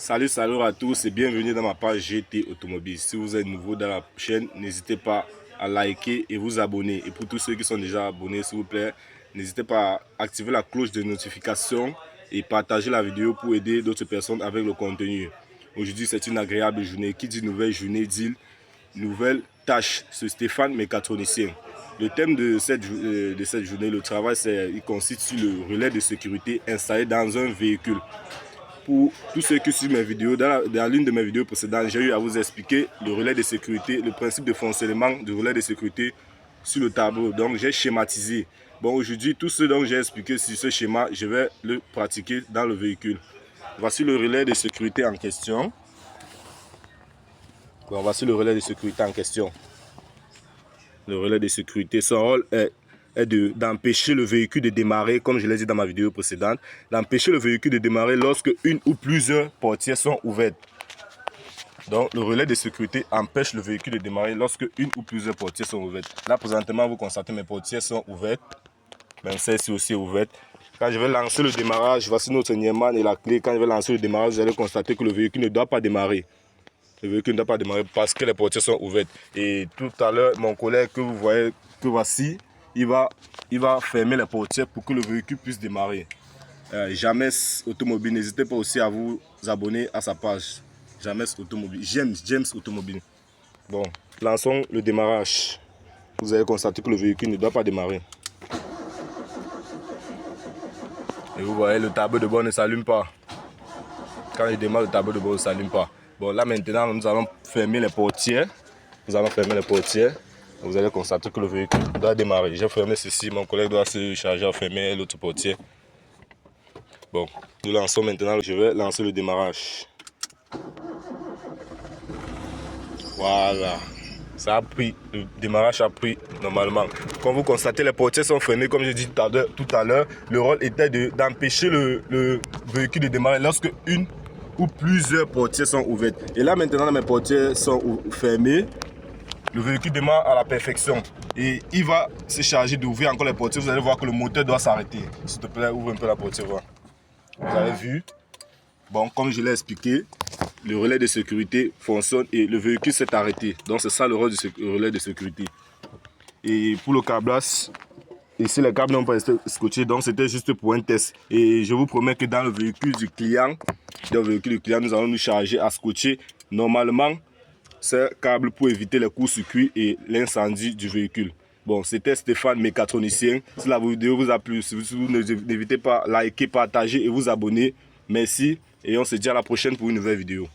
Salut à tous et bienvenue dans ma page GT Automobile. Si vous êtes nouveau dans la chaîne, n'hésitez pas à liker et vous abonner. Et pour tous ceux qui sont déjà abonnés, s'il vous plaît, n'hésitez pas à activer la cloche de notification et partager la vidéo pour aider d'autres personnes avec le contenu. Aujourd'hui, c'est une agréable journée. Qui dit nouvelle journée dit nouvelle tâche. C'est Stéphane, mécatronicien. Le thème de cette journée, le travail, il consiste sur le relais de sécurité installé dans un véhicule. Pour tous ceux qui suivent mes vidéos, dans l'une de mes vidéos précédentes, j'ai eu à vous expliquer le relais de sécurité, le principe de fonctionnement du relais de sécurité sur le tableau. Donc j'ai schématisé. Bon, aujourd'hui, tout ce dont j'ai expliqué sur ce schéma, je vais le pratiquer dans le véhicule. Voici le relais de sécurité en question. Bon, voici le relais de sécurité en question. Le relais de sécurité, son rôle est d'empêcher le véhicule de démarrer, comme je l'ai dit dans ma vidéo précédente, d'empêcher le véhicule de démarrer lorsque une ou plusieurs portières sont ouvertes. Donc, le relais de sécurité empêche le véhicule de démarrer lorsque une ou plusieurs portières sont ouvertes. Là, présentement, vous constatez mes portières sont ouvertes. Même celle-ci aussi est ouverte. Quand je vais lancer le démarrage, voici notre Nierman et la clé. Quand je vais lancer le démarrage, vous allez constater que le véhicule ne doit pas démarrer. Le véhicule ne doit pas démarrer parce que les portières sont ouvertes. Et tout à l'heure, mon collègue que vous voyez, que voici, il va fermer les portières pour que le véhicule puisse démarrer. James Automobile, n'hésitez pas aussi à vous abonner à sa page. James Automobile, James Automobile. Bon, lançons le démarrage. Vous allez constater que le véhicule ne doit pas démarrer. Et vous voyez, le tableau de bord ne s'allume pas. Quand il démarre, le tableau de bord ne s'allume pas. Bon, là maintenant, nous allons fermer les portières. Nous allons fermer les portières. Vous allez constater que le véhicule doit démarrer. J'ai fermé ceci, mon collègue doit se charger à fermer l'autre portière. Bon, nous lançons maintenant, je vais lancer le démarrage. Voilà, ça a pris, le démarrage a pris normalement. Comme vous constatez, les portières sont fermées, comme je dis tout à l'heure. Le rôle était d'empêcher le véhicule de démarrer lorsque une ou plusieurs portières sont ouvertes. Et là maintenant, mes portières sont fermées. Le véhicule démarre à la perfection et il va se charger d'ouvrir encore les portières. Vous allez voir que le moteur doit s'arrêter. S'il te plaît, ouvre un peu la portière. Voilà. Vous avez vu. Bon, comme je l'ai expliqué, le relais de sécurité fonctionne et le véhicule s'est arrêté. Donc c'est ça le rôle du relais de sécurité. Et pour le câblage, ici les câbles n'ont pas été scotchés, donc c'était juste pour un test. Et je vous promets que dans le véhicule du client, nous allons nous charger à scotcher normalement ces câbles pour éviter les courts-circuits et l'incendie du véhicule. Bon, c'était Stéphane, mécatronicien. Si la vidéo vous a plu, n'hésitez pas à liker, partager et vous abonner. Merci et on se dit à la prochaine pour une nouvelle vidéo.